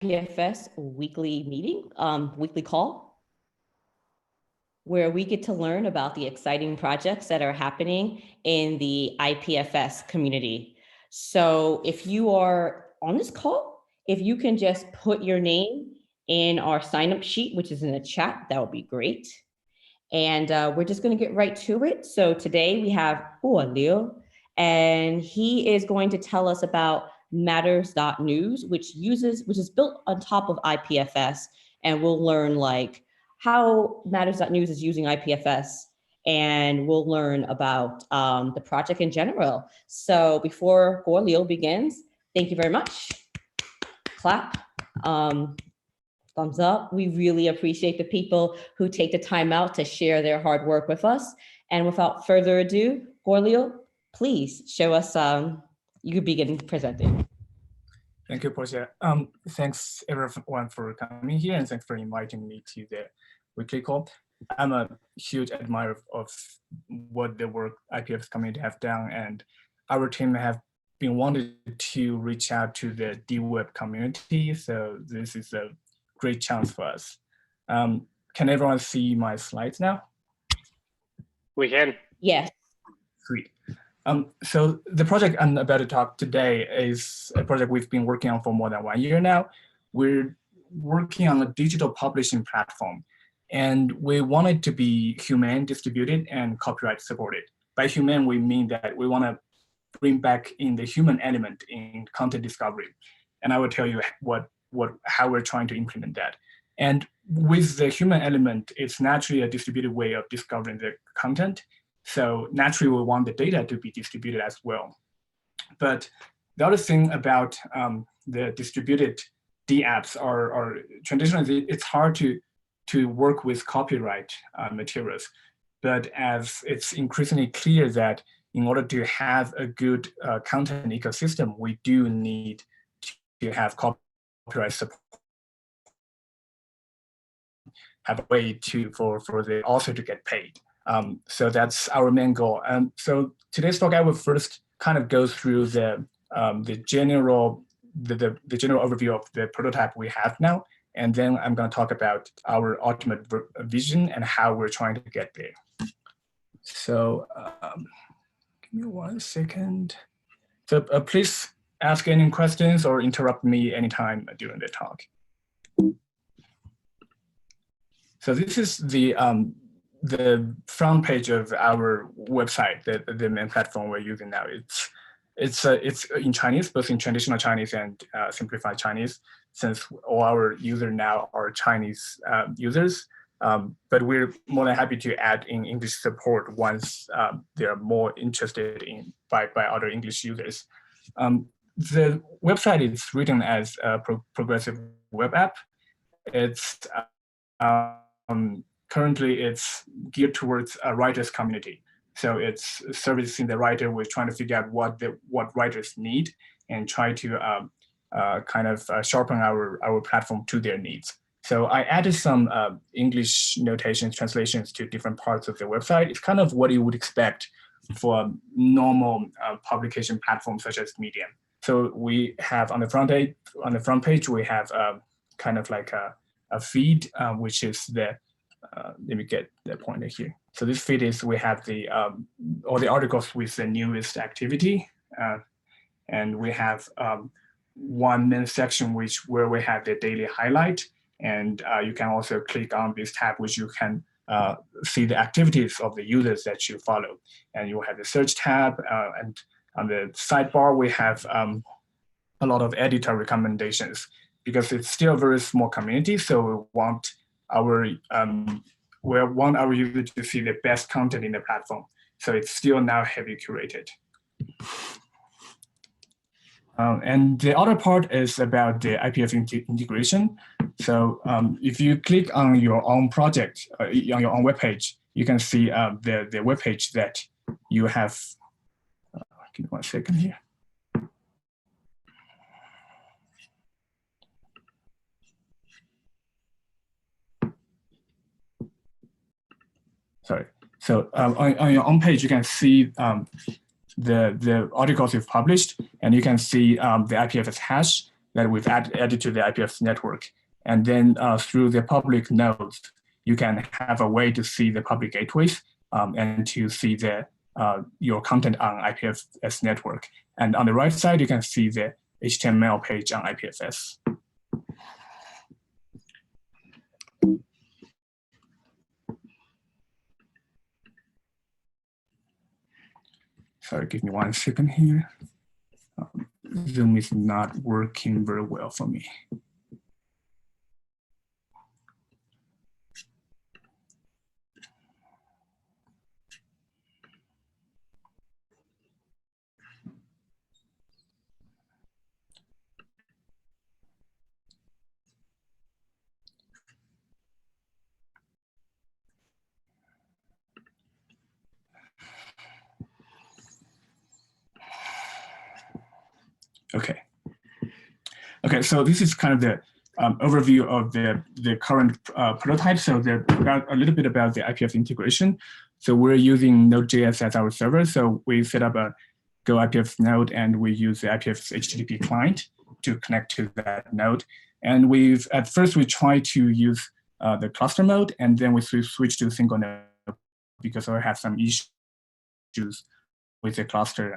IPFS weekly meeting, weekly call, where we get to learn about the exciting projects that are happening in the IPFS community. So if you are on this call, if you can just put your name in our sign-up sheet, which is in the chat, that would be great. And we're just going to get right to it. So today we have Liu, and he is going to tell us about matters.news, which is built on top of IPFS, and we'll learn like how matters.news is using IPFS, and we'll learn about the project in general. So before Liu begins, thank you very much. Clap. Thumbs up. We really appreciate the people who take the time out to share their hard work with us. And without further ado, Liu, please show us, you could begin presenting. Thank you, Portia. Thanks everyone for coming here, and thanks for inviting me to the weekly call. I'm a huge admirer of what the work IPFS community have done, and our team have been wanted to reach out to the DWeb community. So this is a great chance for us. Can everyone see my slides now? We can. Yes. Sweet. So the project I'm about to talk today is a project we've been working on for more than 1 year now. We're working on a digital publishing platform, and we want it to be humane, distributed, and copyright supported. By humane, we mean that we want to bring back in the human element in content discovery. And I will tell you how we're trying to implement that. And with the human element, it's naturally a distributed way of discovering the content. So naturally, we want the data to be distributed as well. But the other thing about the distributed DApps are traditionally, it's hard to work with copyright materials. But as it's increasingly clear that in order to have a good content ecosystem, we do need to have copyright support, have a way for the author to get paid. So that's our main goal. So today's talk, I will first kind of go through the general overview of the prototype we have now, and then I'm going to talk about our ultimate vision and how we're trying to get there. So give me 1 second. So please ask any questions or interrupt me anytime during the talk. So this is the front page of our website, the main platform we're using now. It's in Chinese, both in traditional Chinese and simplified Chinese, since all our users now are Chinese users. But we're more than happy to add in English support once they are more interested in by other English users. The website is written as a progressive web app. It's currently it's geared towards a writers community. So it's servicing the writer. We're trying to figure out what writers need and try to sharpen our platform to their needs. So I added some English notations, translations to different parts of the website. It's kind of what you would expect for a normal publication platform such as Medium. So we have on the front page we have kind of like a feed, which is the let me get the pointer here. So this feed is we have all the articles with the newest activity, and we have one main section where we have the daily highlight, and you can also click on this tab, which you can see the activities of the users that you follow, and you have the search tab, and on the sidebar we have a lot of editor recommendations because it's still a very small community, so we want our users to see the best content in the platform. So it's still now heavily curated. And the other part is about the IPFS integration. So if you click on your own project, on your own webpage, you can see the webpage that you have. Give me 1 second here. Sorry. So on your own page, you can see the articles you've published, and you can see the IPFS hash that we've added to the IPFS network. And then through the public nodes, you can have a way to see the public gateways and to see your content on IPFS network. And on the right side, you can see the HTML page on IPFS. Sorry, give me 1 second here. Zoom is not working very well for me. Okay. Okay, so this is kind of the overview of the current prototype. So a little bit about the IPFS integration. So we're using Node.js as our server. So we set up a Go IPFS node, and we use the IPFS HTTP client to connect to that node. And at first we try to use the cluster mode, and then we switch to single node because we have some issues with the cluster.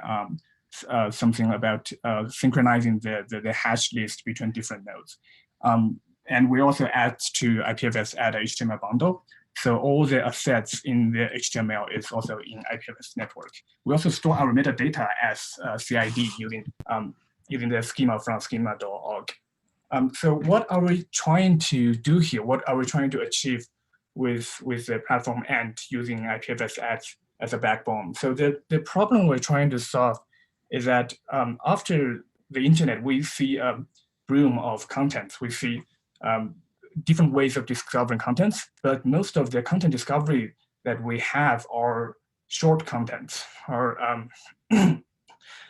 Something about synchronizing the hash list between different nodes. And we also add to IPFS add HTML bundle. So all the assets in the HTML is also in IPFS network. We also store our metadata as CID using the schema from schema.org. So what are we trying to do here? What are we trying to achieve with the platform and using IPFS as a backbone? So the problem we're trying to solve is that after the internet, we see a boom of content. We see different ways of discovering contents, but most of the content discovery that we have are short contents, or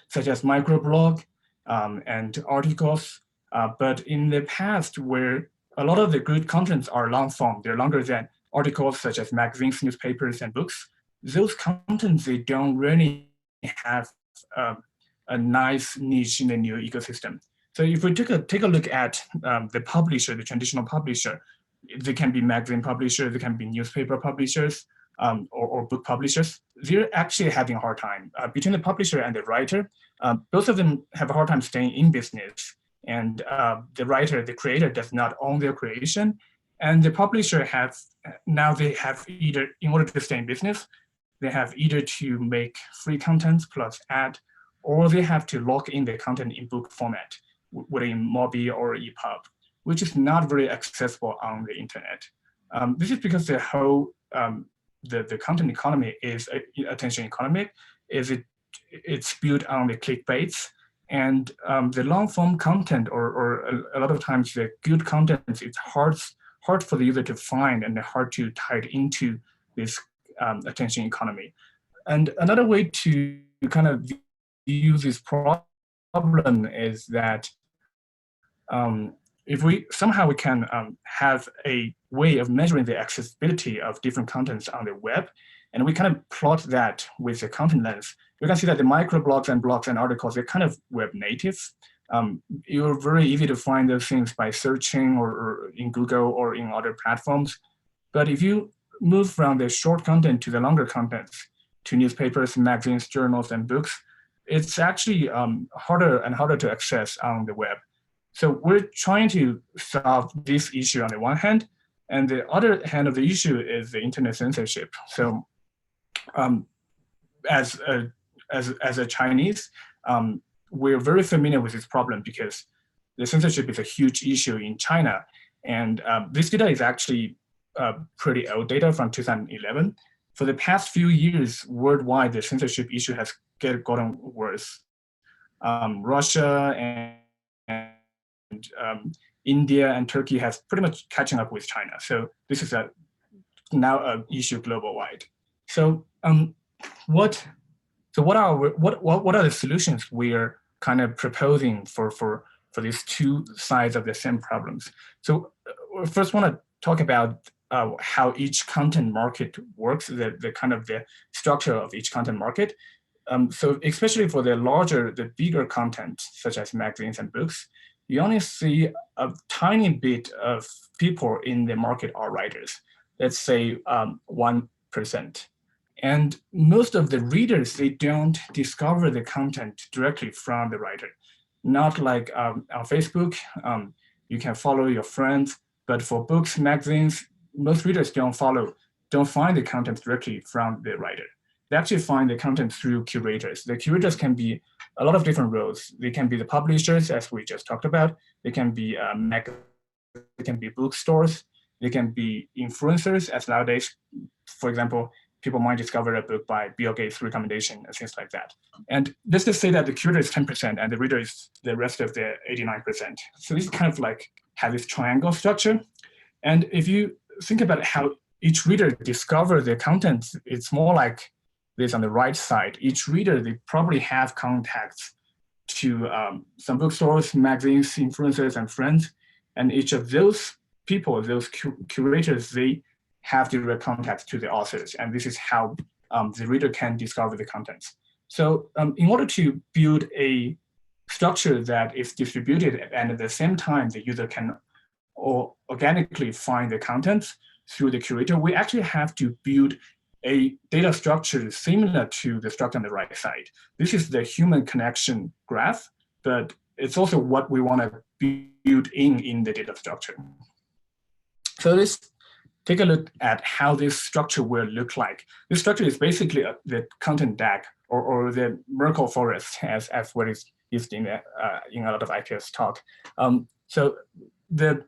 such as microblog and articles. But in the past, where a lot of the good contents are long form, they're longer than articles such as magazines, newspapers, and books. Those contents, they don't really have a nice niche in the new ecosystem. So if we take a look at the publisher, the traditional publisher, they can be magazine publishers, they can be newspaper publishers, or book publishers. They're actually having a hard time. Between the publisher and the writer, both of them have a hard time staying in business. And the writer, the creator, does not own their creation. And the publisher they have either, in order to stay in business, they have either to make free content plus ad, or they have to lock in the content in book format, whether in Mobi or EPUB, which is not very accessible on the internet. This is because the whole the content economy is attention economy. It's built on the clickbaits, and the long form content, or a lot of times the good content, it's hard for the user to find and hard to tie it into this attention economy. And another way to kind of view this problem is that if we can have a way of measuring the accessibility of different contents on the web, and we kind of plot that with the content lens, you can see that the microblogs and blogs and articles, they're kind of web native. You're very easy to find those things by searching or in Google or in other platforms. But if you move from the short content to the longer contents, to newspapers, magazines, journals, and books, it's actually harder and harder to access on the web. So we're trying to solve this issue on the one hand, and the other hand of the issue is the internet censorship. So as a Chinese, we're very familiar with this problem because the censorship is a huge issue in China. And this data is actually pretty old data from 2011. For the past few years, worldwide, the censorship issue has gotten worse. Russia and India and Turkey has pretty much catching up with China. So this is now an issue global wide. So what are the solutions we are kind of proposing for these two sides of the same problems? So first, want to talk about how each content market works, the kind of the structure of each content market. So especially for the bigger content, such as magazines and books, you only see a tiny bit of people in the market are writers. Let's say 1%. And most of the readers, they don't discover the content directly from the writer. Not like on Facebook, you can follow your friends, but for books, magazines, most readers don't find the content directly from the writer. They actually find the content through curators. The curators can be a lot of different roles. They can be the publishers, as we just talked about. They can be they can be bookstores. They can be influencers, as nowadays, for example, people might discover a book by Bill Gates' recommendation and things like that. And let's just say that the curator is 10% and the reader is the rest of the 89%. So this kind of like has this triangle structure. And if you think about how each reader discovers the content, it's more like this on the right side. Each reader, they probably have contacts to some bookstores, magazines, influencers, and friends. And each of those people, those curators, they have direct contact to the authors. And this is how the reader can discover the contents. So in order to build a structure that is distributed and at the same time the user can organically find the contents through the curator, we actually have to build a data structure similar to the structure on the right side. This is the human connection graph, but it's also what we want to build in the data structure. So let's take a look at how this structure will look like. This structure is basically the Content DAC or the Merkle forest as what is used in a lot of IPFS talk. So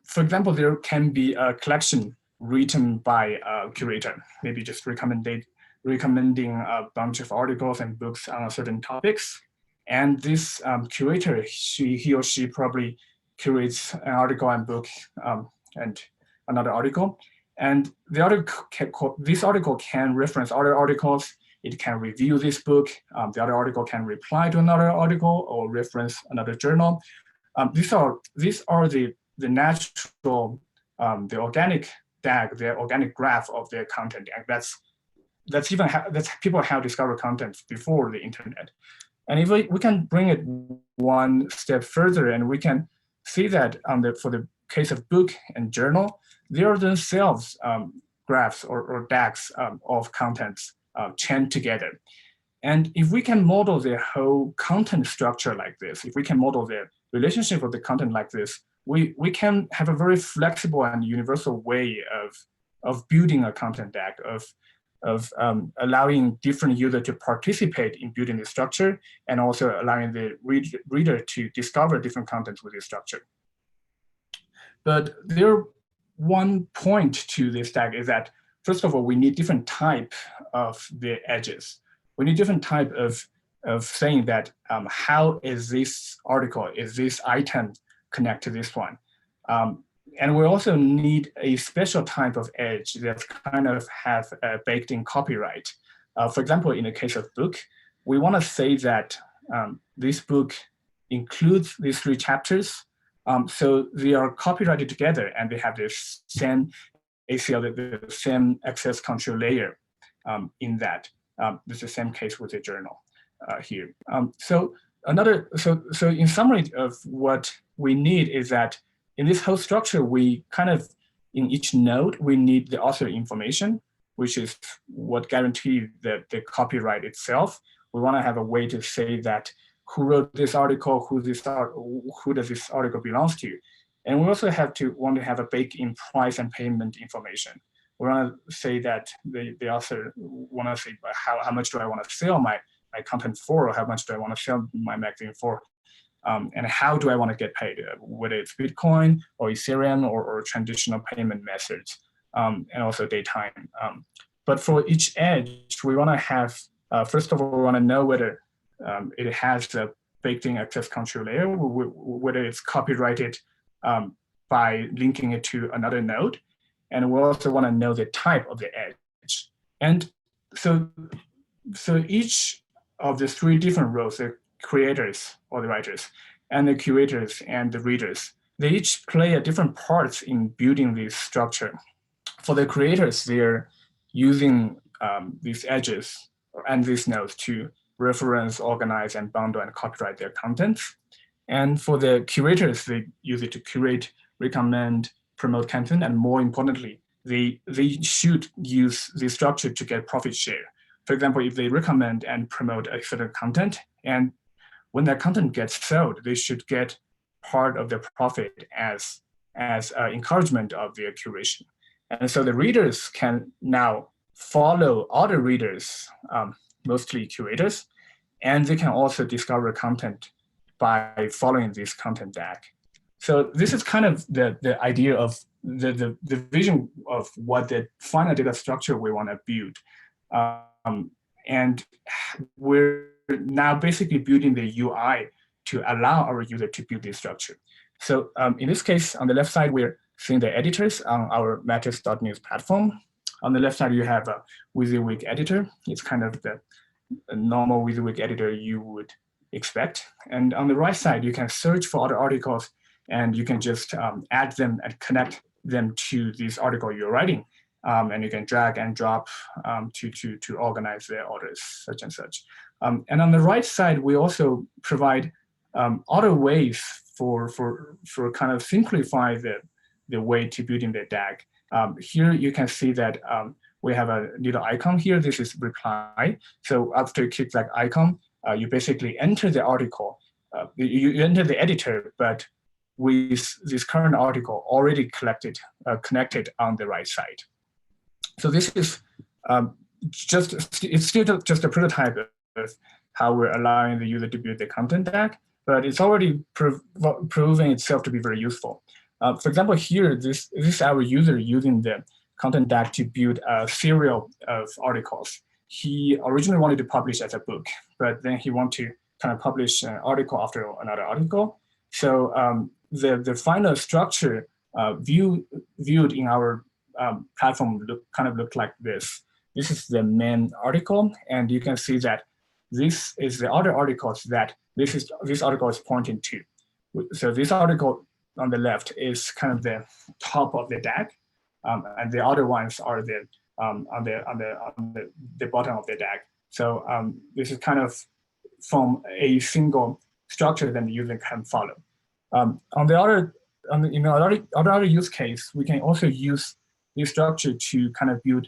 for example, there can be a collection written by a curator, maybe just recommending a bunch of articles and books on certain topics. And this curator, he or she probably curates an article and book and another article. And this article can reference other articles. It can review this book. The other article can reply to another article or reference another journal. These are the natural, the organic DAG, the organic graph of their content. And that's people have discovered content before the internet. And if we can bring it one step further, and we can see that for the case of book and journal, they are themselves graphs or DAGs of contents chained together. And if we can model the whole content structure like this, if we can model the relationship of the content like this, we can have a very flexible and universal way of building a content DAG, of allowing different users to participate in building the structure, and also allowing the reader to discover different contents with this structure. But one point to this DAG is that, first of all, we need different type of the edges. We need different type of saying that how is this article, is this item connect to this one? And we also need a special type of edge that kind of have a baked in copyright. For example, in the case of book, we want to say that this book includes these 3 chapters. So they are copyrighted together and they have the same ACL, the same access control layer in that. It's the same case with the journal here. So in summary of what we need is that in this whole structure, we kind of, in each node, we need the author information, which is what guarantees the copyright itself. We want to have a way to say that who wrote this article, who does this article belongs to. And we also want to have a baked-in price and payment information. We want to say that the author want to say how much do I want to sell my content for, or how much do I want to sell my magazine for, and how do I want to get paid, whether it's Bitcoin or Ethereum or traditional payment methods, and also daytime. But for each edge, we want to have, first of all, we want to know whether it has a baked-in access control layer, whether it's copyrighted by linking it to another node. And we also want to know the type of the edge. And so each of the 3 different roles, the creators or the writers, and the curators and the readers, they each play a different parts in building this structure. For the creators, they're using these edges and these nodes to reference, organize, and bundle and copyright their contents. And for the curators, they use it to curate, recommend, promote content, and more importantly, they should use the structure to get profit share. For example, if they recommend and promote a certain content, and when that content gets sold, they should get part of the profit as encouragement of their curation. And so the readers can now follow other readers, mostly curators, and they can also discover content by following this content DAG. So this is kind of the idea of the vision of what the final data structure we want to build. And we're now basically building the UI to allow our user to build this structure. So in this case, on the left side, we're seeing the editors on our matrix.news platform. On the left side, you have a WYSIWYG editor. It's kind of the normal WYSIWYG editor you would expect. And on the right side, you can search for other articles, and you can just add them and connect them to this article you're writing. And you can drag and drop to organize the orders, such and such. And on the right side, we also provide other ways for kind of simplify the way to building the DAG. Here you can see that we have a little icon here. This is reply. So after you click that icon, you basically enter the article. You enter the editor, but with this current article already connected on the right side. So this is it's still just a prototype of how we're allowing the user to build the content DAG, but it's already proving itself to be very useful. For example, here, this is our user using the content DAG to build a serial of articles. He originally wanted to publish as a book, but then he wanted to kind of publish an article after another article. So the final structure viewed in our platform looked like this. This is the main article, and you can see that this is the other articles that this article is pointing to. So this article on the left is kind of the top of the DAG, and the other ones are on the bottom of the DAG. So this is kind of from a single structure that the user can follow. In the other use case, we can also use this structure to kind of build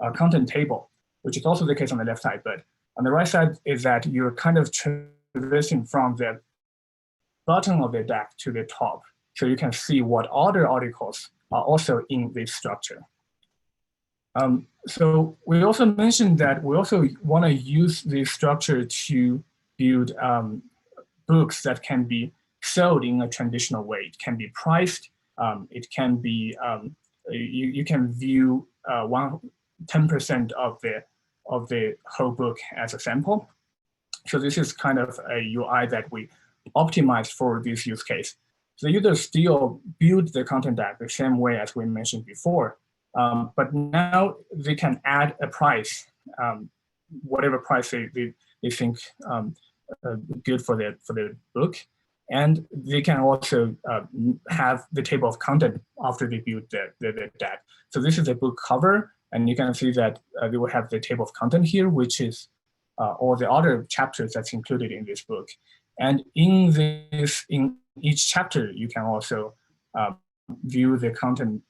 a content table, which is also the case on the left side. But on the right side is that you're kind of traversing from the bottom of the DAG to the top. So you can see what other articles are also in this structure. So we also mentioned that we also want to use this structure to build books that can be sold in a traditional way. It can be priced. It can be you can view 10% of the whole book as a sample. So this is kind of a UI that we optimized for this use case. So the user still build the content DAG the same way as we mentioned before, but now they can add a price, whatever price they think good for the book, and they can also have the table of content after they build the DAG. So this is a book cover, and you can see that they will have the table of content here, which is all the other chapters that's included in this book. And in each chapter, you can also view the content,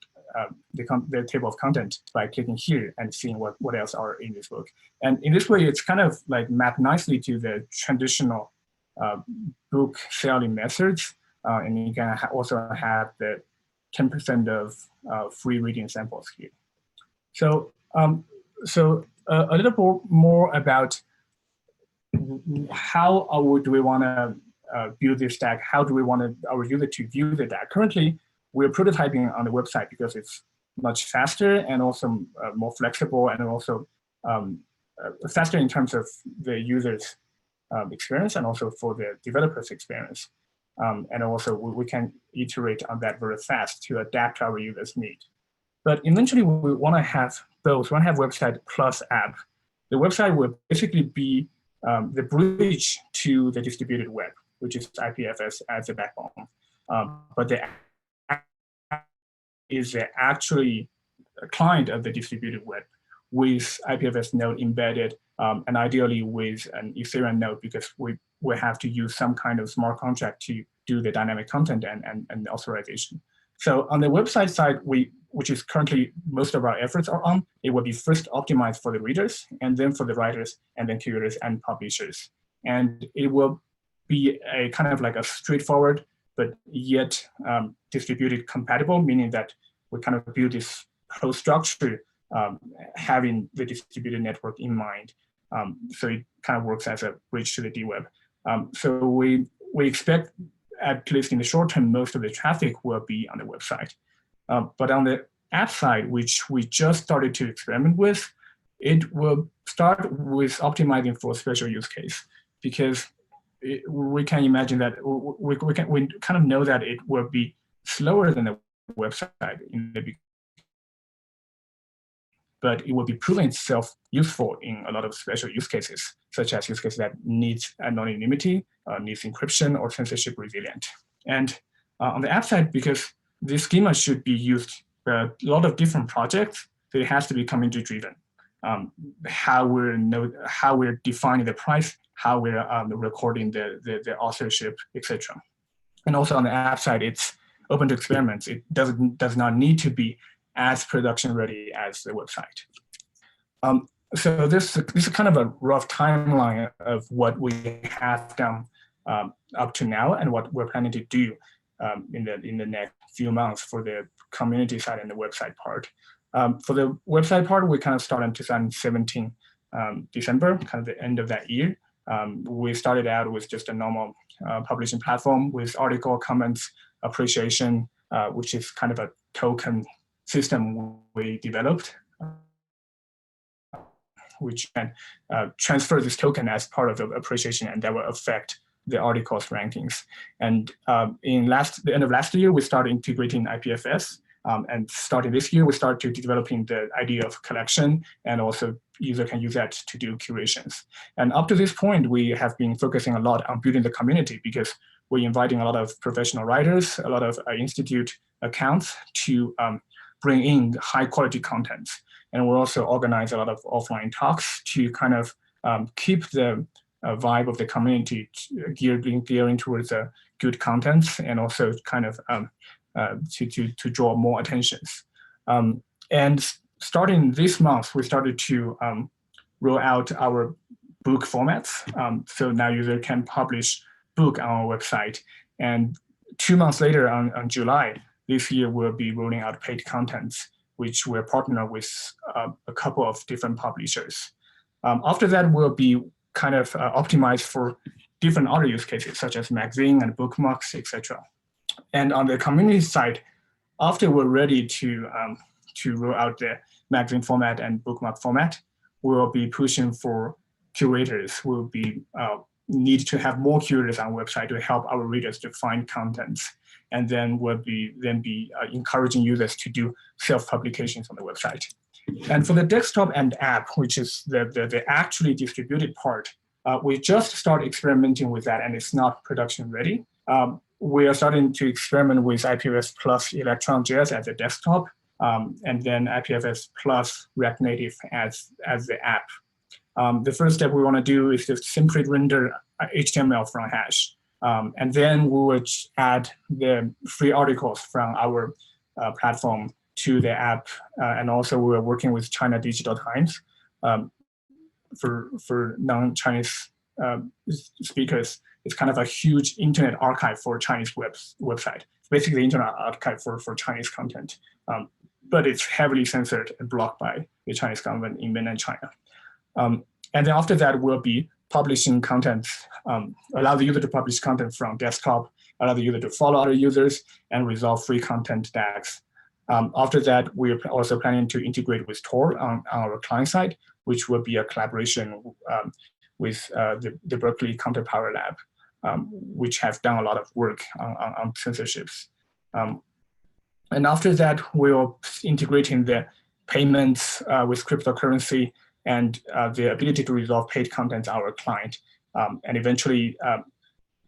the table of content by clicking here and seeing what else are in this book. And in this way, it's kind of like mapped nicely to the traditional book selling methods. And you can also have the 10% of free reading samples here. So, a little more about how do we want to build this DAG? How do we want our user to view the DAG? Currently, we're prototyping on the website because it's much faster and also more flexible, and also faster in terms of the user's experience and also for the developer's experience. And also we can iterate on that very fast to adapt to our users' need. But eventually we want to have both. We want to have website plus app. The website will basically be the bridge to the distributed web, which is IPFS as a backbone. But the app is actually a client of the distributed web, with IPFS node embedded, and ideally with an Ethereum node, because we have to use some kind of smart contract to do the dynamic content and authorization. So on the website side, which is currently most of our efforts are on, it will be first optimized for the readers, and then for the writers, and then curators and publishers. And it will be a kind of like a straightforward, but yet distributed compatible, meaning that we kind of build this whole structure having the distributed network in mind. So it kind of works as a bridge to the DWeb. So we expect, at least in the short term, most of the traffic will be on the website. But on the app side, which we just started to experiment with, it will start with optimizing for a special use case, because we can imagine that we kind of know that it will be slower than the website in the beginning, but it will be proven itself useful in a lot of special use cases, such as use cases that needs anonymity, needs encryption, or censorship resilient. And on the app side, because this schema should be used for a lot of different projects, so it has to be community driven. How we're defining the price, how we're recording the authorship, etc. And also on the app side, it's open to experiments. It does not need to be as production ready as the website. So this is kind of a rough timeline of what we have done up to now and what we're planning to do in the next few months for the community side and the website part. For the website part, we kind of started in 2017 December, kind of the end of that year. We started out with just a normal publishing platform with article, comments, appreciation, which is kind of a token system we developed, which can transfer this token as part of the appreciation, and that will affect the article's rankings. And in the end of last year, we started integrating IPFS. And starting this year, we started developing the idea of collection, and also user can use that to do curations. And up to this point, we have been focusing a lot on building the community, because we're inviting a lot of professional writers, a lot of institute accounts to bring in high quality content. And we'll also organize a lot of offline talks to kind of keep the vibe of the community gearing towards good content, and also kind of to draw more attentions. And starting this month, we started to roll out our book formats. So now user can publish book on our website. And 2 months later, on July this year, we'll be rolling out paid contents, which we're partnered with a couple of different publishers. After that, we'll be kind of optimized for different other use cases, such as magazine and bookmarks, etc. And on the community side, after we're ready to roll out the magazine format and bookmark format, we'll be pushing for curators. We'll be need to have more curators on the website to help our readers to find contents, and then we'll be encouraging users to do self-publications on the website. And for the desktop and app, which is the actually distributed part, we just started experimenting with that, and it's not production ready. We are starting to experiment with IPFS plus Electron.js as a desktop, and then IPFS plus React Native as the app. The first step we want to do is just simply render HTML from hash. And then we would add the free articles from our platform to the app. And also we're working with China Digital Times for non-Chinese speakers. It's kind of a huge internet archive for Chinese website. It's basically the internet archive for Chinese content. But it's heavily censored and blocked by the Chinese government in mainland China. And then after that, we'll be publishing content, allow the user to publish content from desktop, allow the user to follow other users, and resolve free content DAGs. After that, we're also planning to integrate with Tor on our client side, which will be a collaboration with the Berkeley Content Power Lab, which has done a lot of work on censorships. And after that, we'll integrating the payments with cryptocurrency and the ability to resolve paid content to our client. And eventually,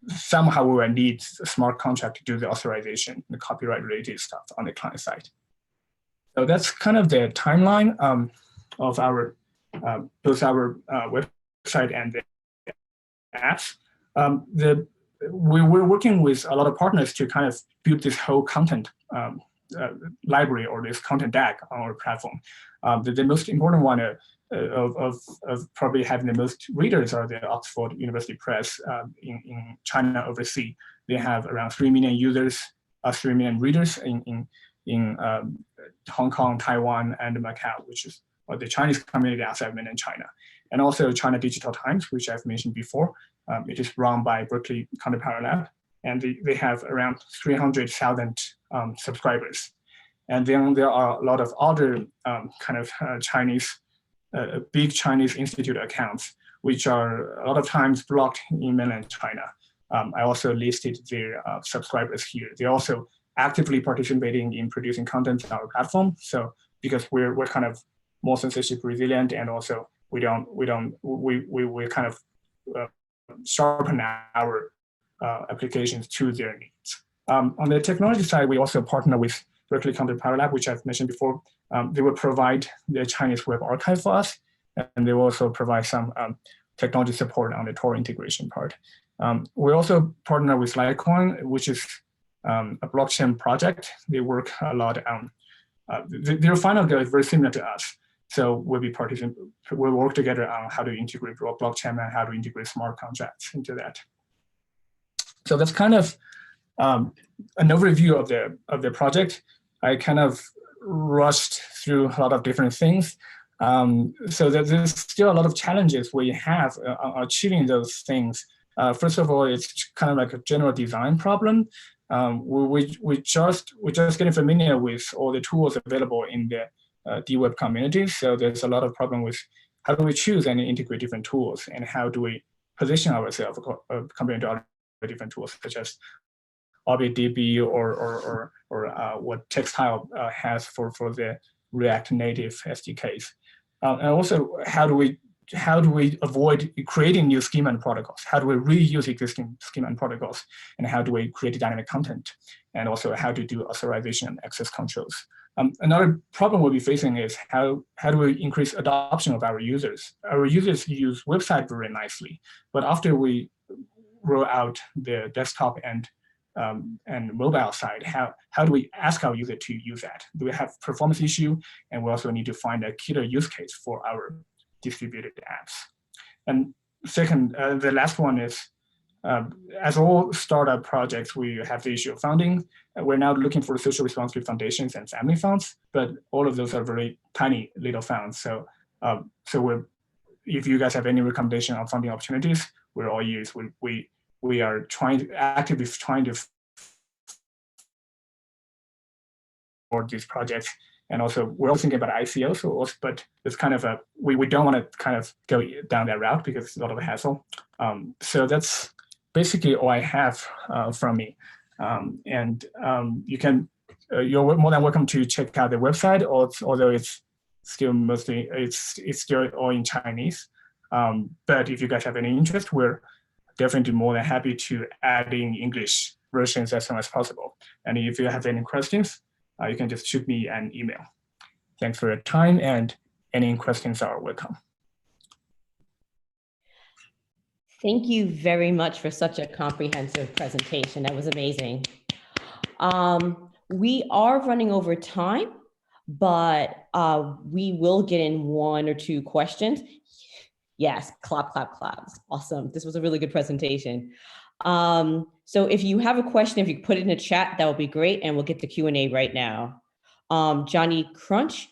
somehow we will need a smart contract to do the authorization, the copyright related stuff on the client side. So that's kind of the timeline. of our both our website and the apps. We're working with a lot of partners to kind of build this whole content library or this content DAG on our platform. The most important one of probably having the most readers are the Oxford University Press in China overseas. They have around 3 million users, 3 million readers in Hong Kong, Taiwan, and Macau, which is the Chinese community outside mainland China. And also China Digital Times, which I've mentioned before. It is run by Berkeley Content Power Lab, and they have around 300,000 subscribers. And then there are a lot of other Chinese, big Chinese institute accounts, which are a lot of times blocked in mainland China. I also listed their subscribers here. They're also actively participating in producing content on our platform. So because we're kind of more censorship resilient, and also we kind of sharpen our applications to their needs. On the technology side, we also partner with Berkeley Content Power Lab, which I've mentioned before. They will provide the Chinese web archive for us, and they will also provide some technology support on the Tor integration part. We also partner with Litecoin, which is a blockchain project. They work a lot on, their final goal is very similar to us. So we'll work together on how to integrate blockchain and how to integrate smart contracts into that. So that's kind of an overview of the project. I kind of rushed through a lot of different things. So there's still a lot of challenges we have achieving those things. First of all, it's kind of like a general design problem. We just getting familiar with all the tools available in the DWeb community. So there's a lot of problem with how do we choose and integrate different tools, and how do we position ourselves compared to other different tools such as OrbitDB or what Textile has for the React Native SDKs, and also how do we avoid creating new schema and protocols? How do we reuse existing schema and protocols? And how do we create dynamic content? And also how to do authorization and access controls. Another problem we'll be facing is how do we increase adoption of our users? Our users use website very nicely, but after we roll out the desktop and mobile side, how do we ask our user to use that? Do we have performance issue? And we also need to find a killer use case for our distributed apps. And second, the last one is, as all startup projects, we have the issue of funding. We're now looking for social responsibility foundations and family funds, but all of those are very tiny little funds. So, if you guys have any recommendation on funding opportunities, we're all ears. We are actively trying to support these projects. And also, we're also thinking about ICO, but it's kind of we don't want to kind of go down that route because it's a lot of a hassle. So that's basically all I have from me. You're more than welcome to check out the website, although it's still mostly, it's still all in Chinese. But if you guys have any interest, we're definitely more than happy to add in English versions as soon as possible. And if you have any questions, you can just shoot me an email. Thanks for your time, and any questions are welcome. Thank you very much for such a comprehensive presentation. That was amazing. We are running over time, but we will get in 1 or 2 questions. Yes, clap, clap, claps. Awesome. This was a really good presentation. So if you have a question, if you put it in the chat, that would be great. And we'll get to Q&A right now. Johnny Crunch,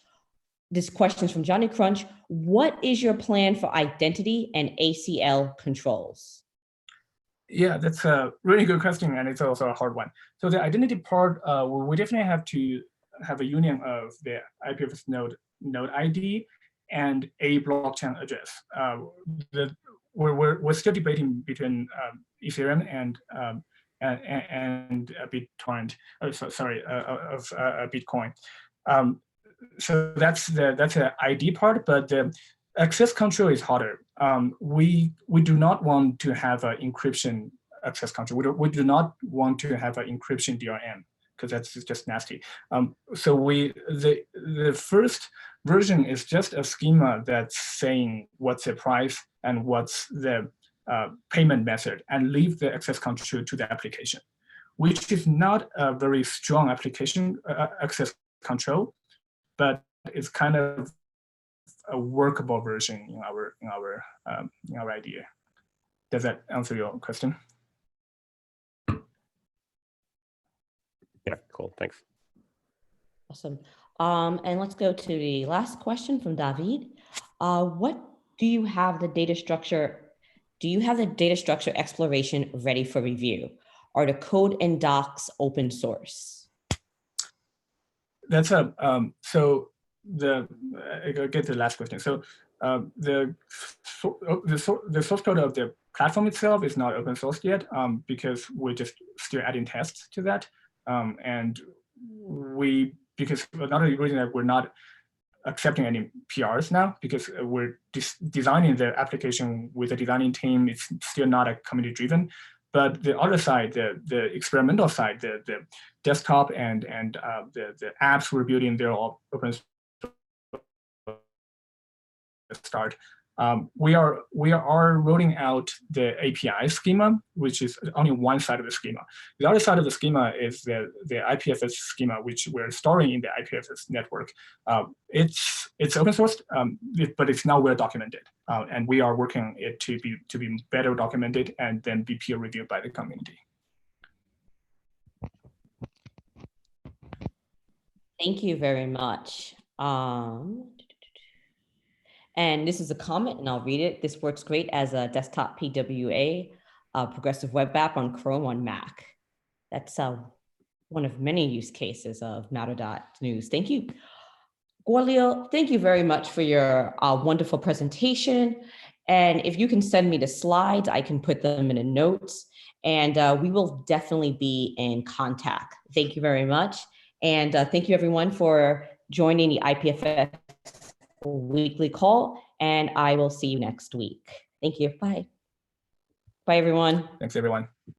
this question is from Johnny Crunch. What is your plan for identity and ACL controls? Yeah, that's a really good question, and it's also a hard one. So the identity part, we definitely have to have a union of the IPFS node ID and a blockchain address. We're still debating between Ethereum and BitTorrent. Bitcoin. So that's the ID part, but the access control is harder. We do not want to have an encryption access control. We do not want to have an encryption DRM because that's just nasty. So the first version is just a schema that's saying what's the price and what's the payment method, and leave the access control to the application, which is not a very strong application access control, but it's kind of a workable version in our idea. Does that answer your question? Yeah, cool, thanks. Awesome. And let's go to the last question from David. What do you have the data structure? Do you have the data structure exploration ready for review? Are the code and docs open source? That's a so I'll get to the last question. So the source code of the platform itself is not open source yet, because we're just still adding tests to that, and because another reason that we're not accepting any PRs now, because we're designing the application with a designing team. It's still not a community driven. But the other side, the experimental side, the desktop and the apps we're building, they're all open source. Start. We are rolling out the API schema, which is only one side of the schema. The other side of the schema is the IPFS schema, which we're storing in the IPFS network. It's open source, but it's not well documented, and we are working it to be better documented and then be peer reviewed by the community. Thank you very much. And this is a comment, and I'll read it. This works great as a desktop PWA, progressive web app on Chrome on Mac. That's one of many use cases of Matter.News. Thank you. Guolio, thank you very much for your wonderful presentation. And if you can send me the slides, I can put them in the notes, and we will definitely be in contact. Thank you very much. And thank you everyone for joining the IPFS weekly call, and I will see you next week. Thank you. Bye. Bye, everyone. Thanks, everyone.